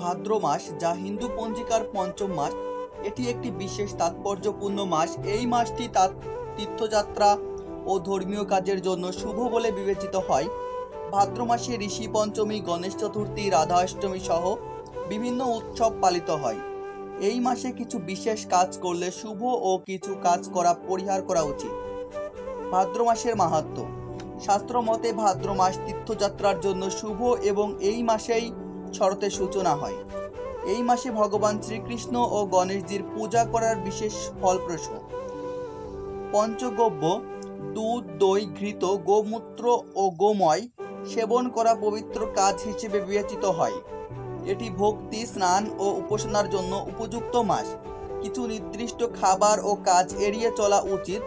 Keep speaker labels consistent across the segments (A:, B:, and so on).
A: ভাদ্র মাস, যা হিন্দু পঞ্জিকার পঞ্চম মাস, এটি একটি বিশেষ তাৎপর্যপূর্ণ মাস। এই মাসটি তীর্থযাত্রা ও ধর্মীয় কাজের জন্য শুভ বলে বিবেচিত হয়। ভাদ্র মাসে ঋষি পঞ্চমী, গণেশ চতুর্থী, রাধাষ্টমী সহ বিভিন্ন উৎসব পালিত হয়। এই মাসে কিছু বিশেষ কাজ করলে শুভ ও কিছু কাজ করা পরিহার করা উচিত। ভাদ্র মাসের মাহাত্ম্য। শাস্ত্র মতে ভাদ্র মাস তীর্থযাত্রার জন্য শুভ এবং এই মাসেই শরতের সূচনা হয়। এই মাসে ভগবান শ্রীকৃষ্ণ ও গণেশজির পূজা করার বিশেষ ফলপ্রসূ। পঞ্চগব্য, দুধ, দই, ঘৃত, গোমূত্র ও গোময় সেবন করা পবিত্র কাজ হিসেবে বিবেচিত হয়। এটি ভক্তি, স্নান ও উপাসনার জন্য উপযুক্ত মাস। কিছু নির্দিষ্ট খাবার ও কাজ এড়িয়ে চলা উচিত।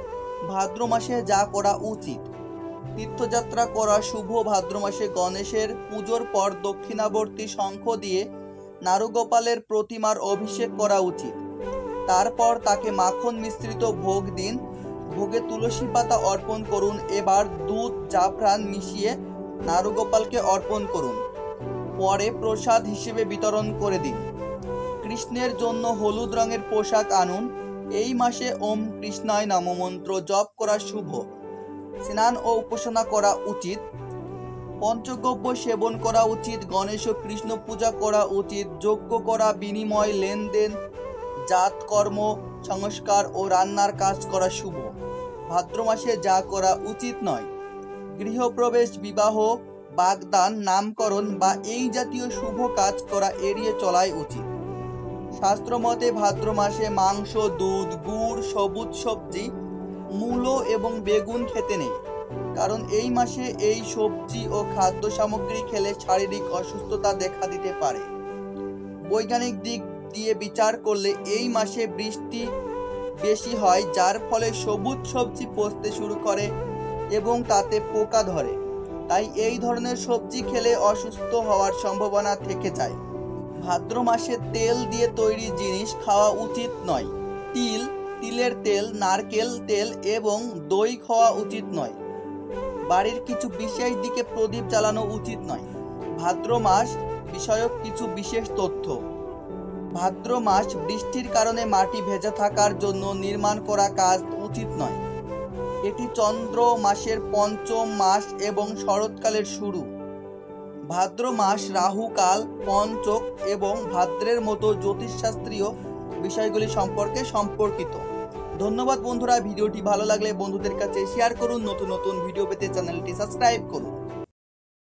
A: ভাদ্র মাসে যা করা উচিত: তীর্থযাত্রা করা শুভ। ভাদ্র মাসে গণেশের পুজোর পর দক্ষিণাবর্তী শঙ্খ দিয়ে নারুগোপালের প্রতিমার অভিষেক করা উচিত। তারপর তাকে মাখন মিশ্রিত ভোগ দিন। ভোগে তুলসী পাতা অর্পণ করুন। এবার দুধ, জাফরান মিশিয়ে নারুগোপালকে অর্পণ করুন। পরে প্রসাদ হিসেবে বিতরণ করে দিন। কৃষ্ণের জন্য হলুদ রঙের পোশাক আনুন। এই মাসে ওম কৃষ্ণায় নমঃ মন্ত্র জপ করা শুভ। স্নান ও উপাসনা করা উচিত। পঞ্চগব্য সেবন করা উচিত। গণেশ ও কৃষ্ণ পূজা করা উচিত। যজ্ঞ করা, বিনিময়, লেনদেন, জাতকর্ম, সংস্কার ও রান্নার কাজ করা শুভ। ভাদ্র মাসে যা করা উচিত নয়: গৃহপ্রবেশ, বিবাহ, বাগদান, নামকরণ বা এই জাতীয় শুভ কাজ করা এড়িয়ে চলাই উচিত। শাস্ত্র মতে ভাদ্র মাসে মাংস, দুধ, গুড়, সবুজ সবজি, মূলো এবং বেগুন খেতে নেই, কারণ এই মাসে এই সবজি ও খাদ্য সামগ্রী খেলে শারীরিক অসুস্থতা দেখা দিতে পারে। বৈজ্ঞানিক দিক দিয়ে বিচার করলে এই মাসে বৃষ্টি বেশি হয়, যার ফলে সবুজ সবজি পচতে শুরু করে এবং তাতে পোকা ধরে। তাই এই ধরনের সবজি খেলে অসুস্থ হওয়ার সম্ভাবনা থেকে যায়। ভাদ্র মাসে তেল দিয়ে তৈরি জিনিস খাওয়া উচিত নয়। তিল, তিলের তেল, নারকেল তেল এবং দই খাওয়া উচিত নয়। বাড়ির কিছু বিশেষ দিকে প্রদীপ জ্বালানো উচিত নয়। ভাদ্র মাস বিষয়ক কিছু বিশেষ তথ্য। ভাদ্র মাস বৃষ্টির কারণে মাটি ভেজা থাকার জন্য নির্মাণ করা কাজ উচিত নয়। এটি চন্দ্র মাসের পঞ্চম মাস এবং শরৎকালের শুরু। ভাদ্র মাস রাহুকাল, পঞ্চক এবং ভাদ্রের মতো জ্যোতিষশাস্ত্রীয় বিষয়গুলি সম্পর্কে সম্পর্কিত। ধন্যবাদ বন্ধুরা। ভিডিওটি ভালো লাগলে বন্ধুদের কাছে শেয়ার করুন। নতুন নতুন ভিডিও পেতে চ্যানেলটি সাবস্ক্রাইব করুন।